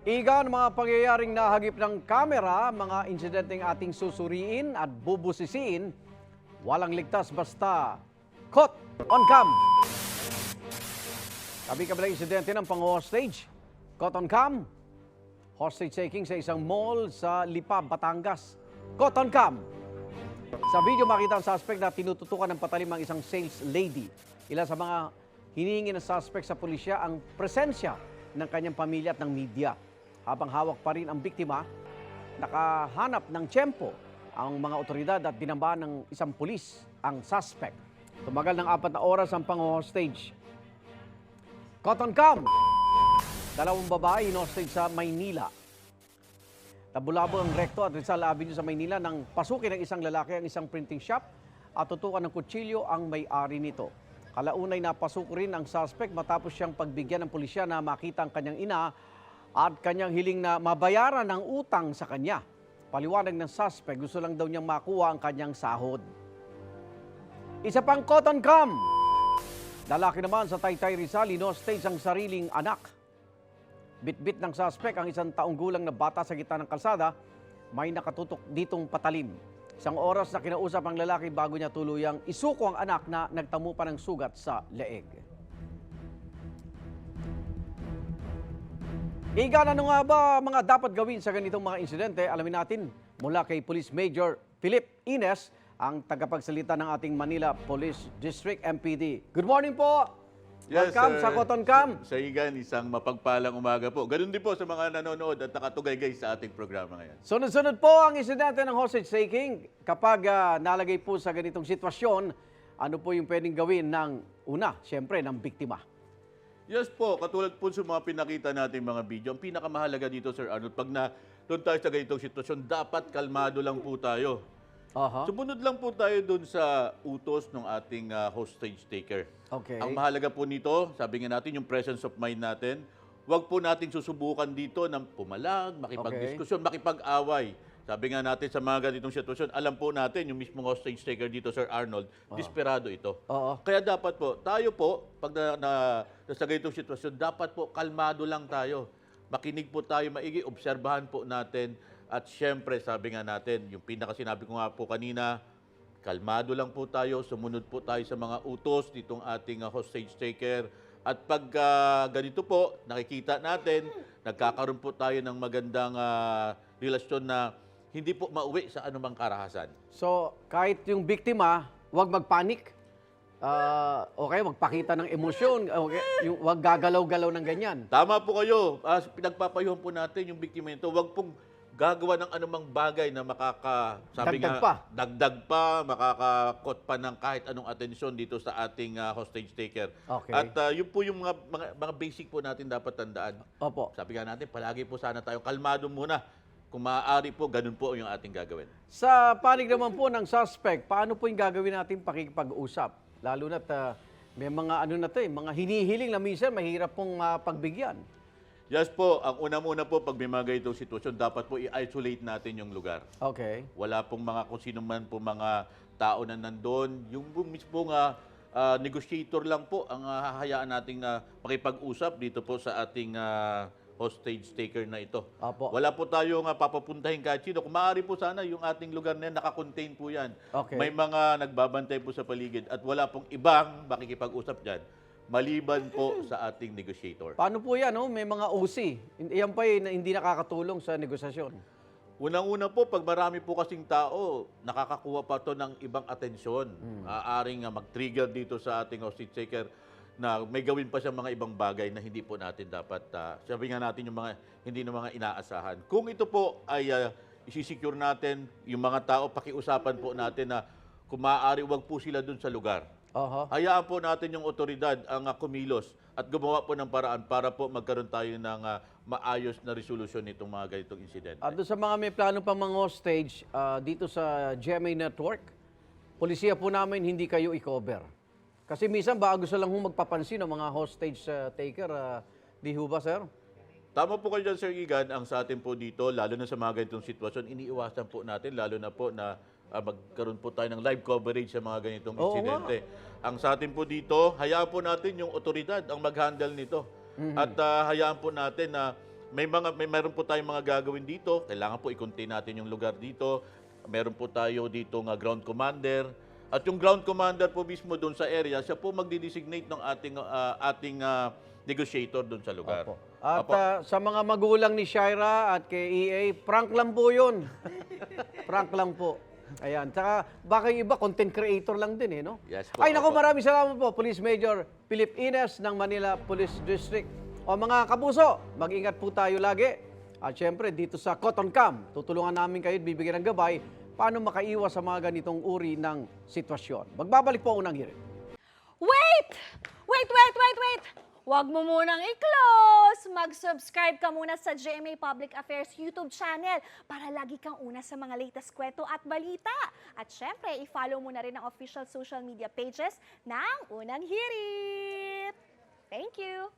Igan, mga pangyayaring nahagip ng kamera, mga insidenteng ating susuriin at bubusisiin, walang ligtas basta caught on cam. Kabi-kabilang insidente ng pang-hostage, caught on cam. Hostage taking sa isang mall sa Lipa, Batangas, caught on cam. Sa video makita ang suspect na tinututukan ng patalim ang isang sales lady. Ilan sa mga hinihingi ng suspect sa pulisya ang presensya ng kanyang pamilya at ng media. Habang hawak pa rin ang biktima, nakahanap ng tiyempo ang mga otoridad at dinamba ng isang pulis ang suspect. Tumagal ng 4 na oras ang pang-hostage. Caught on cam! 2 babae in-hostage sa Maynila. Tabulabo ang Recto at Rizal Avenue sa Maynila nang pasukin ng isang lalaki ang isang printing shop at tutukan ng kutsilyo ang may-ari nito. Kalaunay napasok rin ang suspect matapos siyang pagbigyan ng pulisya na makita ang kanyang ina at kanyang hiling na mabayaran ng utang sa kanya. Paliwanag ng suspect, gusto lang daw niyang makuha ang kanyang sahod. Isa pang caught on cam. Lalaki naman sa Taytay Rizal, in-hostage ang sariling anak. Bit-bit ng suspect ang 1 taong gulang na bata sa gitna ng kalsada, may nakatutok ditong patalim. 1 oras na kinausap ang lalaki bago niya tuluyang isuko ang anak na nagtamo pa ng sugat sa leeg. Igan, ano nga ba mga dapat gawin sa ganitong mga insidente? Alamin natin mula kay Police Major Philip Ines, ang tagapagsalita ng ating Manila Police District MPD. Good morning po! Yes, Welcome sa Caught on Cam. Sa Igan, isang mapagpalang umaga po. Ganun din po sa mga nanonood at nakatugay-gay sa ating programa ngayon. Sunod-sunod po ang insidente ng hostage taking. Kapag nalagay po sa ganitong sitwasyon, ano po yung pwedeng gawin ng una, siyempre, ng biktima? Yes po, katulad po sa mga pinakita natin mga video, ang pinakamahalaga dito, Sir Arnold, pag na doon tayo sa ganitong sitwasyon, dapat kalmado lang po tayo. Sumunod lang po tayo doon sa utos ng ating hostage taker. Okay. Ang mahalaga po nito, sabi nga natin, yung presence of mind natin. Huwag po natin susubukan dito ng pumalag, makipagdiskusyon, makipag-away. Sabi nga natin sa mga ganitong sitwasyon, alam po natin, yung mismong hostage taker dito, Sir Arnold, desperado ito. Kaya dapat po, tayo po, pag nasa ganitong sitwasyon, dapat po kalmado lang tayo. Makinig po tayo maigi, obserbahan po natin. At syempre, sabi nga natin, yung pinakasinabi ko nga po kanina, kalmado lang po tayo, sumunod po tayo sa mga utos nitong ating hostage taker. At pag ganito po, nakikita natin, nagkakaroon po tayo ng magandang relasyon na hindi po mauwi sa anumang karahasan. So, kahit yung biktima, huwag magpanik. Okay, magpakita ng emosyon. Okay, huwag gagalaw-galaw ng ganyan. Tama po kayo. Pinagpapayuhan po natin yung biktima nito. Huwag pong gagawa ng anumang bagay na dagdag pa, makakakot pa ng kahit anong atensyon dito sa ating hostage taker. Okay. At yun po yung mga basic po natin dapat tandaan. Opo. Sabi nga natin, palagi po sana tayo kalmado muna. Kung maaari po, ganun po yung ating gagawin. Sa panig naman po ng suspect, paano po yung gagawin natin pakikipag-usap? Lalo na't may mga mga hinihiling na minsan mahirap pong mapagbigyan. Yes po, ang una-muna po pag may mga ganitong sitwasyon, dapat po i-isolate natin yung lugar. Okay. Wala pong kung sino man po mga tao na nandun. Yung mismo negotiator lang po ang hahayaan nating makipag-usap dito po sa ating hostage taker na ito. Opo. Wala po tayong papapuntahin kahit sino. Kung maaari po sana, yung ating lugar na yan, nakakontain po yan. Okay. May mga nagbabantay po sa paligid at wala pong ibang makikipag-usap dyan maliban po sa ating negotiator. Paano po yan? May mga OC. Yan pa hindi nakakatulong sa negosasyon. Unang-una po, pag marami po kasing tao, nakakakuha pa to ng ibang atensyon. Aaring mag-trigger dito sa ating hostage taker na may gawin pa siya mga ibang bagay na hindi po natin dapat, sabi nga natin yung hindi na mga inaasahan. Kung ito po ay isisecure natin, yung mga tao, pakiusapan po natin na kung maaari, wag po sila dun sa lugar. Hayaan po natin yung otoridad ang kumilos at gumawa po ng paraan para po magkaroon tayo ng maayos na resolusyon nitong mga ganitong insidente. At doon sa mga may plano pang mga hostage, dito sa GMA Network, polisiya po namin hindi kayo i-cover. Kasi minsan ba gusto lang magpapansin ng mga hostage taker, di ho ba, sir? Tama po kayo dyan, Sir Igan. Ang sa atin po dito, lalo na sa mga ganitong sitwasyon, iniiwasan po natin, lalo na po na magkaroon po tayo ng live coverage sa mga ganitong insidente. Ang sa atin po dito, hayaan po natin yung otoridad ang mag-handle nito. At hayaan po natin na Meron po tayong mga gagawin dito. Kailangan po i-contain natin yung lugar dito. Meron po tayo dito nga ground commander. At yung ground commander po mismo doon sa area, siya po magdi-designate ng ating negotiator doon sa lugar. Opo. At Opo. sa mga magulang ni Shaira at kay EA, prank lang po yun. Prank lang po. Ayan. Saka baka yung iba, content creator lang din eh, no? Yes po, Ay, naku, opo. maraming salamat po, Police Major Philip Ines ng Manila Police District. O mga kapuso, mag-ingat po tayo lagi. At syempre, dito sa Cotton Cam, tutulungan namin kayo at bibigyan ng gabay paano makaiwas sa mga ganitong uri ng sitwasyon. Magbabalik po unang hirit. Wait! Wait! Huwag mo munang i-close! Mag-subscribe ka muna sa GMA Public Affairs YouTube channel para lagi kang una sa mga latest kwento at balita. At syempre, i-follow mo na rin ang official social media pages ng Unang Hirit. Thank you!